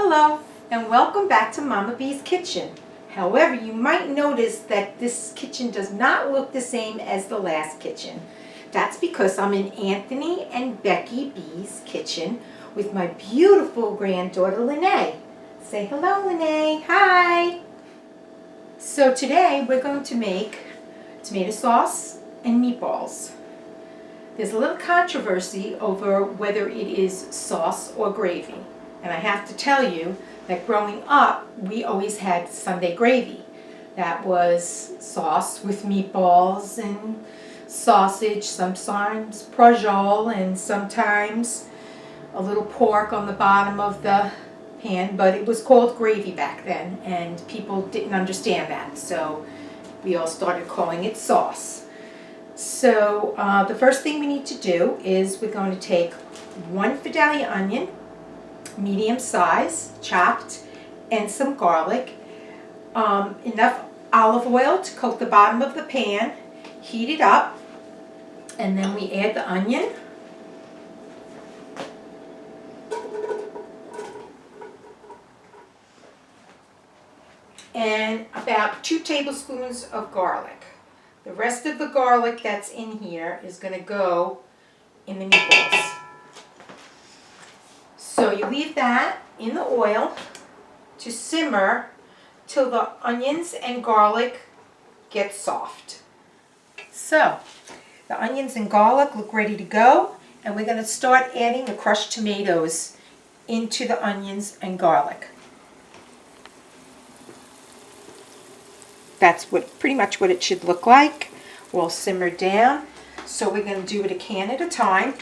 Hello and welcome back to Mama B's Kitchen. However, you might notice that this kitchen does not look the same as the last kitchen. That's because I'm in Anthony and Becky B's kitchen with my beautiful granddaughter Lene. Say hello, Lene. Hi. So today we're going to make tomato sauce and meatballs. There's a little controversy over whether it is sauce or gravy. And I have to tell you that growing up, we always had Sunday gravy. That was sauce with meatballs and sausage, sometimes prosciutto, and sometimes a little pork on the bottom of the pan. But it was called gravy back then, and people didn't understand that. So we all started calling it sauce. So the first thing we need to do is we're going to take 1 Vidalia onion, medium size, chopped, and some garlic, enough olive oil to coat the bottom of the pan, heat it up, and then we add the onion, and about 2 tablespoons of garlic. The rest of the garlic that's in here is going to go in the meatballs. So you leave that in the oil to simmer till the onions and garlic get soft. So the onions and garlic look ready to go, and we're going to start adding the crushed tomatoes into the onions and garlic. That's pretty much what it should look like. We'll simmer down. So we're going to do it a can at a time,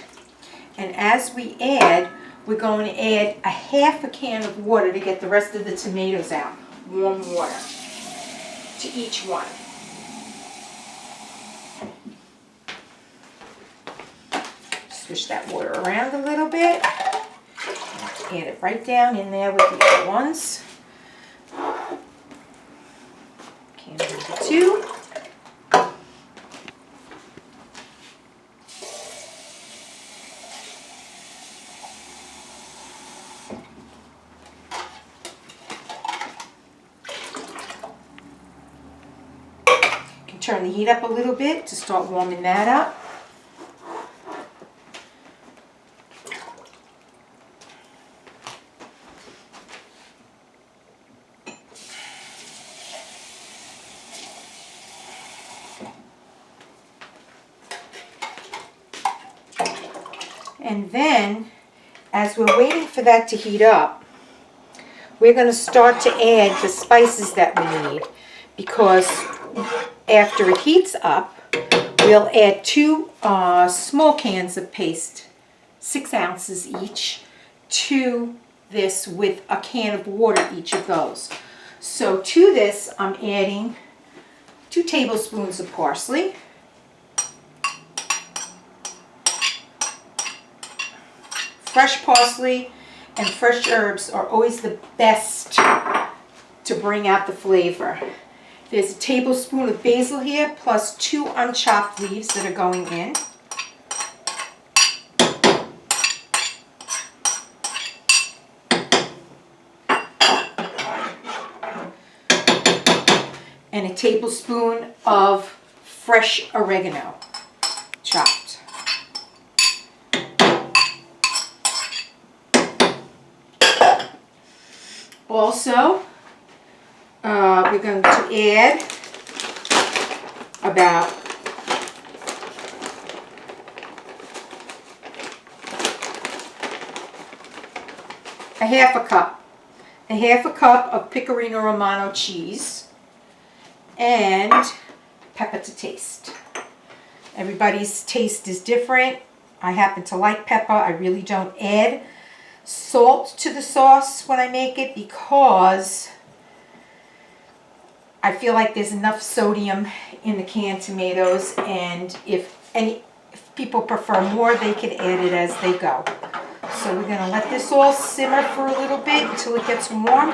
and as we add, we're going to add a half a can of water to get the rest of the tomatoes out. Warm water to each one. Swish that water around a little bit. Add it right down in there with the other ones. Can number 2. Turn the heat up a little bit to start warming that up. And then, as we're waiting for that to heat up, we're going to start to add the spices that we need, because after it heats up, we'll add 2 small cans of paste, 6 ounces each, to this with a can of water each of those. So to this, I'm adding 2 tablespoons of parsley, fresh parsley and fresh herbs are always the best to bring out the flavor. There's a tablespoon of basil here, plus 2 unchopped leaves that are going in. And a tablespoon of fresh oregano, chopped. Also, we're going to add about a half a cup of pecorino romano cheese, and pepper to taste. Everybody's taste is different. I happen to like pepper. I really don't add salt to the sauce when I make it, because I feel like there's enough sodium in the canned tomatoes, and if people prefer more, they can add it as they go. So we're going to let this all simmer for a little bit until it gets warm,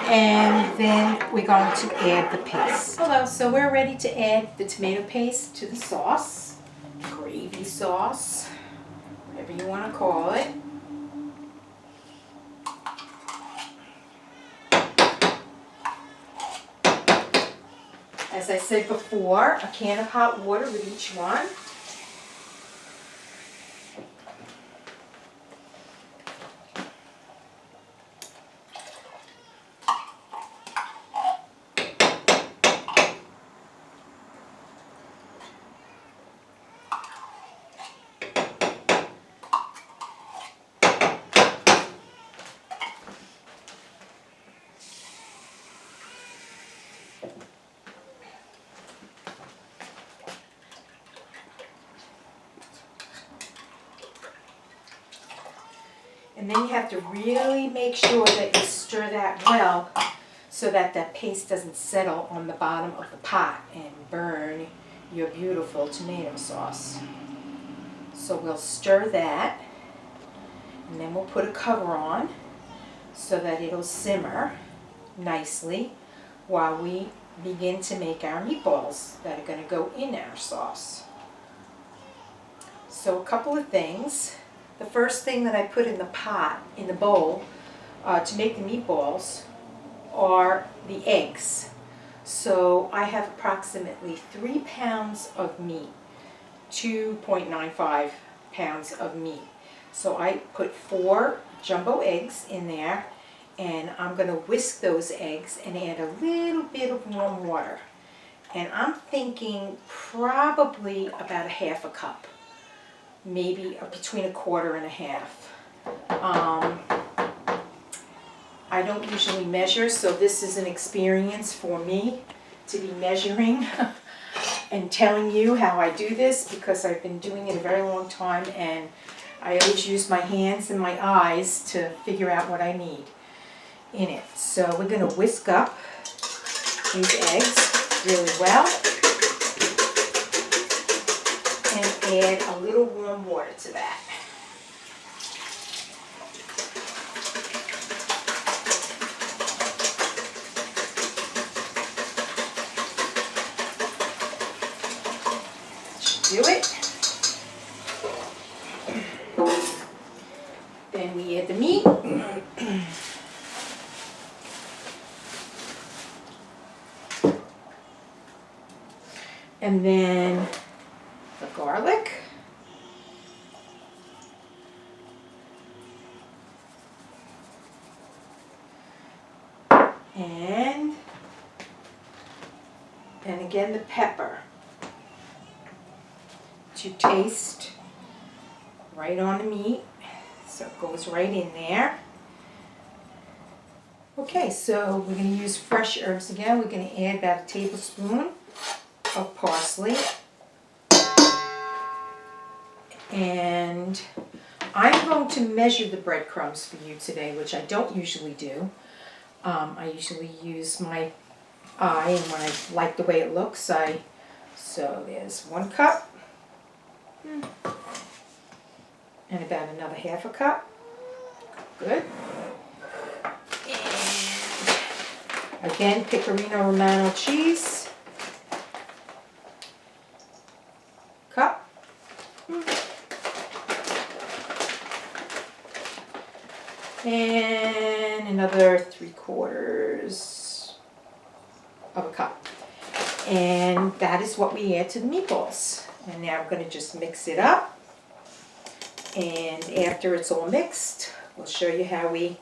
and then we're going to add the paste. Hello, so we're ready to add the tomato paste to the sauce, gravy sauce, whatever you want to call it. As I said before, a can of hot water with each one. And then you have to really make sure that you stir that well so that that paste doesn't settle on the bottom of the pot and burn your beautiful tomato sauce. So we'll stir that, and then we'll put a cover on so that it'll simmer nicely while we begin to make our meatballs that are going to go in our sauce. So a couple of things. The first thing that I put in the pot, in the bowl, to make the meatballs are the eggs. So I have approximately 3 pounds of meat, 2.95 pounds of meat. So I put 4 jumbo eggs in there, and I'm going to whisk those eggs and add a little bit of warm water. And I'm thinking probably about a half a cup. Maybe between a quarter and a half. I don't usually measure, so this is an experience for me to be measuring and telling you how I do this, because I've been doing it a very long time and I always use my hands and my eyes to figure out what I need in it. So we're going to whisk up these eggs really well and add a little warm water to that. Should do it. Then we add the meat. And then the garlic. And again the pepper to taste right on the meat, so it goes right in there. Okay, so we're going to use fresh herbs again. We're going to add about a tablespoon of parsley. And I'm going to measure the breadcrumbs for you today, which I don't usually do. I usually use my eye, and when I like the way it looks, so there's 1 cup. And about another half a cup. Good. And again, pecorino romano cheese. Cup. And another 3/4 of a cup. And that is what we add to the meatballs. And now I'm going to just mix it up. And after it's all mixed, we'll show you how we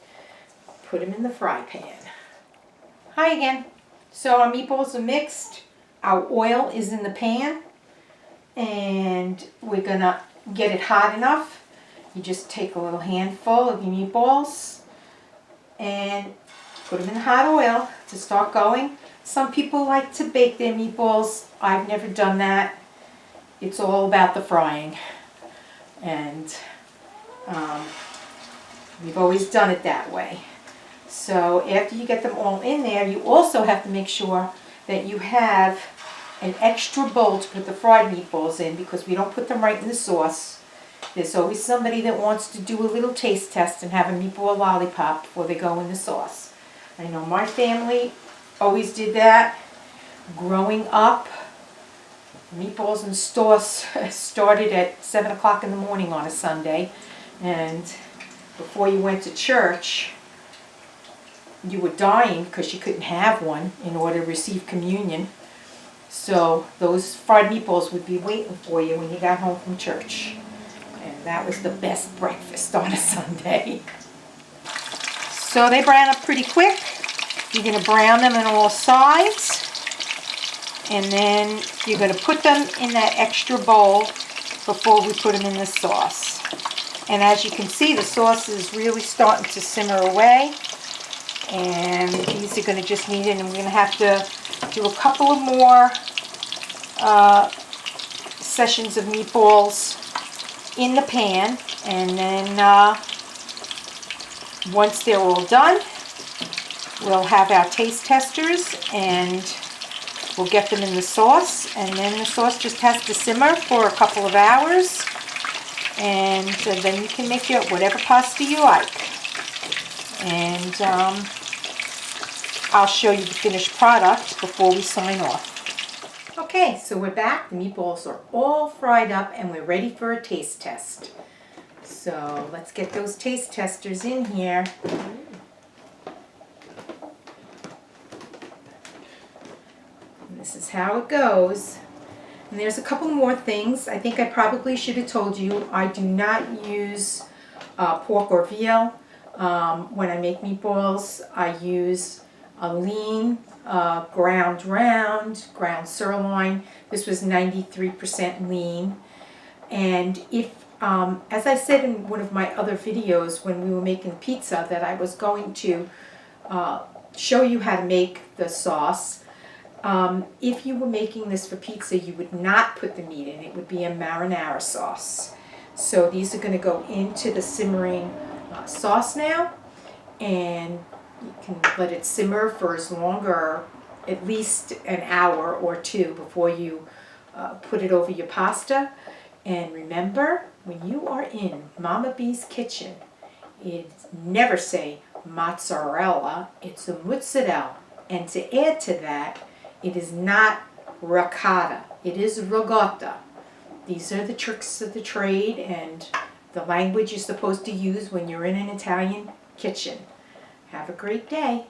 put them in the fry pan. Hi again. So our meatballs are mixed. Our oil is in the pan. And we're going to get it hot enough. You just take a little handful of your meatballs and put them in hot oil to start going. Some people like to bake their meatballs. I've never done that. It's all about the frying. And we've always done it that way. So after you get them all in there, you also have to make sure that you have an extra bowl to put the fried meatballs in, because we don't put them right in the sauce. There's always somebody that wants to do a little taste test and have a meatball lollipop before they go in the sauce. I know my family always did that. Growing up, meatballs and sauce started at 7 o'clock in the morning on a Sunday, and before you went to church, you were dying because you couldn't have one in order to receive communion. So those fried meatballs would be waiting for you when you got home from church. And that was the best breakfast on a Sunday. So they brown up pretty quick. You're going to brown them on all sides. And then you're going to put them in that extra bowl before we put them in the sauce. And as you can see, the sauce is really starting to simmer away. And these are going to just need it. And we're going to have to do a couple of more sessions of meatballs in the pan. And then once they're all done, we'll have our taste testers and we'll get them in the sauce. And then the sauce just has to simmer for a couple of hours. And then you can make your whatever pasta you like. And I'll show you the finished product before we sign off. Okay, so we're back. The meatballs are all fried up and we're ready for a taste test. So let's get those taste testers in here. And this is how it goes. And there's a couple more things. I think I probably should have told you I do not use pork or veal. When I make meatballs, I use a lean, ground round, ground sirloin. This was 93% lean. And if, as I said in one of my other videos when we were making pizza, that I was going to show you how to make the sauce. If you were making this for pizza, you would not put the meat in. It would be a marinara sauce. So these are going to go into the simmering sauce now, and you can let it simmer for as long or at least an hour or two before you put it over your pasta. And remember, when you are in Mama B's kitchen, it's never say mozzarella, it's a mozzarella. And to add to that, it is not ricotta, it is ricotta. These are the tricks of the trade and the language you're supposed to use when you're in an Italian kitchen. Have a great day.